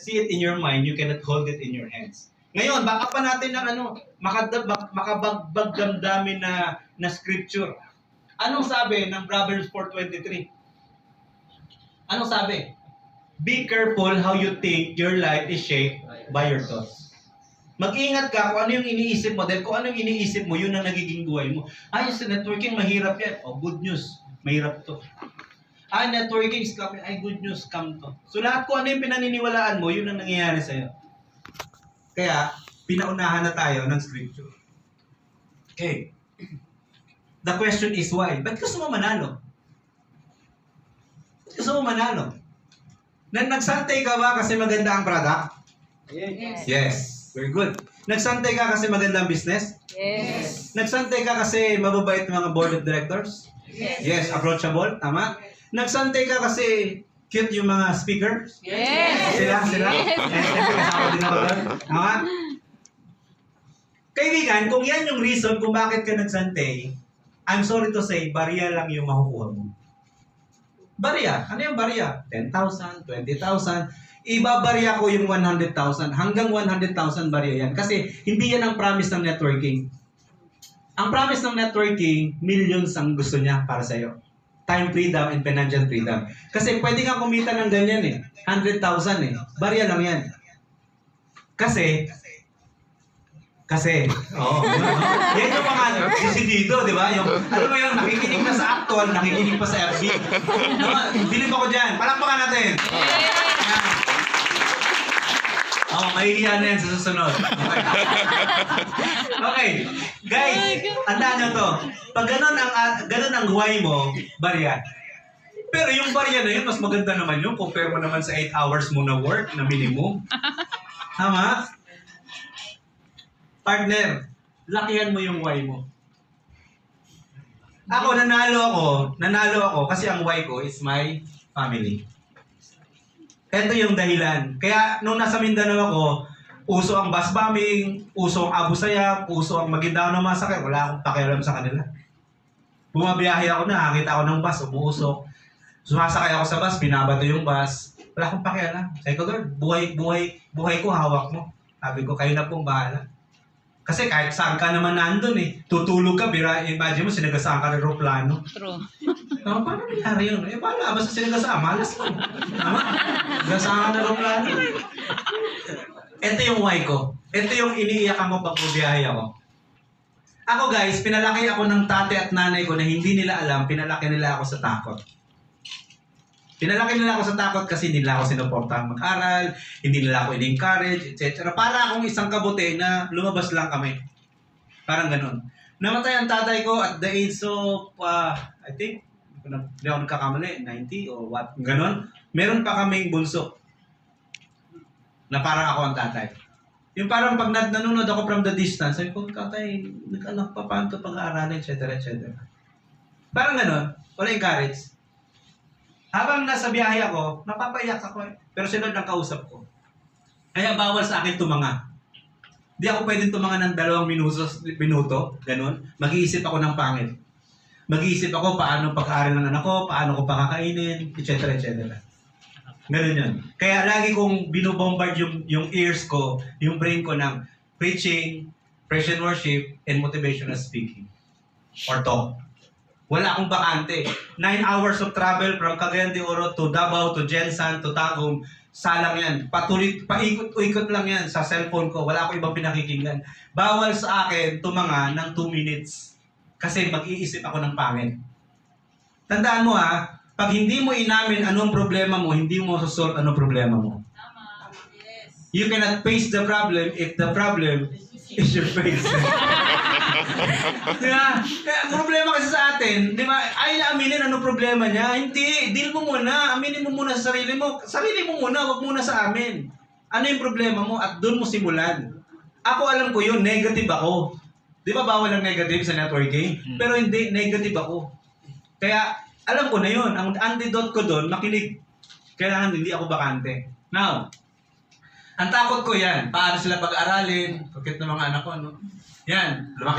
see it in your mind, you cannot hold it in your hands. Ngayon, baka pa natin ng makabagbag damdamin na scripture. Anong sabi ng Proverbs 4:23? Anong sabi? Be careful how you think your life is shaped by your thoughts. Mag-ingat ka kung ano yung iniisip mo. Dahil kung ano yung iniisip mo, yun ang nagiging buhay mo. Ay, sa networking, mahirap yan. Oh, good news. Mahirap to. Ay, networking, scam. Ay, good news, scam to. So, lahat kung ano yung pinaniniwalaan mo, yun ang nangyayari sa'yo. Kaya, pinaunahan na tayo ng scripture. Okay. The question is why? Ba't gusto mo manalo? Ba't gusto mo manalo? Nagsantay ka ba kasi maganda ang product? Yes. Yes. Very good. Nagsantay ka kasi maganda ang business? Yes. Nagsantay ka kasi mababait ng mga board of directors? Yes. Yes. Approachable? Tama? Nagsantay ka kasi cute yung mga speakers? Yes. Sila? Yes. Kasama din ako doon. Tama? Kaibigan, kung yan yung reason kung bakit ka nagsantay, I'm sorry to say, barya lang yung makukuha mo. Barya. Ano yung barya? 10,000, 20,000. Ibabarya ko yung 100,000. Hanggang 100,000 barya yan. Kasi hindi yan ang promise ng networking. Ang promise ng networking, millions ang gusto niya para sa'yo. Time freedom and financial freedom. Kasi pwede kang kumita ng ganyan eh. 100,000 eh. Barya lang yan. Kasi, yan yung mga decidido, di ba? Yung, alam mo yun, nakikinig na sa actual, nakikinig pa sa FB. Bilib ako dyan. Palakpakan natin. Mahihiya na yan sa susunod. Okay. Guys, tandaan nyo to. Pag ganun ang why mo, barya. Pero yung barya na yun, mas maganda naman yun. Compare mo naman sa 8 hours mo na work, na minimum. Tama? Partner, lakihan mo yung why mo. Ako, nanalo ako kasi ang why ko is my family. Ito yung dahilan. Kaya nung nasa Mindanao ako, uso ang bus bombing, uso ang Abu Sayyaf, uso ang Maguindanao na masakit. Wala akong pakialam sa kanila. Bumabiyahe ako, nakakita ako ng bus, umuusok. Sumasakay ako sa bus, binabato yung bus. Wala akong pakialam. Sabi ko, Lord, buhay ko, hawak mo. Sabi ko, kayo na pong bahala. Kasi kahit saan ka naman nandun eh. Tutulog ka, imagine mo, sinagasaan ka ng aeroplano. True. Paano nangyari yun? Wala, basta sinagasaan, malas ko. Tama? Sinagasaan ka ng aeroplano. Ito yung why ko. Ito yung iniiyakan ko pag bubiyahe ako. Ako guys, pinalaki ako ng tate at nanay ko na hindi nila alam, pinalaki nila ako sa takot. Pinalaki nila ako sa takot kasi hindi nila ako sinuportahan mag-aral, hindi nila ako in-encourage, etc. Para akong isang kabute na lumabas lang kami. Parang ganun. Namatay ang tatay ko at the age of, I think, hindi ako nagkakamali, 90 or what, ganun. Meron pa kaming bunso na parang ako ang tatay. Yung parang pag nanonood ako from the distance, sabi ko, tatay, nag-anak pa, paano ito pag-aaralin, etc. etc. Parang ganun, wala encourage. Habang nasa biyahe ako, napapaiyak ako eh. Pero sinod ang kausap ko. Kaya bawal sa akin tumanga. Di ako pwedeng tumanga ng 2 minuto, ganun. Mag-iisip ako ng pangit. Mag-iisip ako paano pag-aaral ng anak ko, paano ko pakakainin, etc. etc. Ganun yun. Kaya lagi kong binubombard yung ears ko, yung brain ko ng preaching, praise and worship, and motivational speaking. Or talk. Wala akong bakante. 9 hours of travel from Cagayan de Oro to Davao, to Jensan, to Tagum. Salang yan. Paikot-ikot lang yan sa cellphone ko. Wala akong ibang pinakikinggan. Bawal sa akin tumanga ng 2 minutes. Kasi mag-iisip ako ng pangit. Tandaan mo pag hindi mo inamin anong problema mo, hindi mo masosolve anong problema mo. Tama. Yes. You cannot face the problem if the problem is your face. Diba? Kaya problema kasi sa atin, di ba? Ay, aminin ano problema niya. Hindi, deal mo muna. Aminin mo muna sa sarili mo. Sarili mo muna, wag muna sa amin. Ano yung problema mo at doon mo simulan. Ako alam ko yun, negative ako. Di ba bawal ang negative sa networking? Pero hindi, negative ako. Kaya alam ko na yun. Ang antidote ko doon, makinig. Kailangan hindi ako bakante. Now, ang takot ko yan. Paano sila pag-aralin? Bakit ng mga anak ko, no? Yan. Lumaki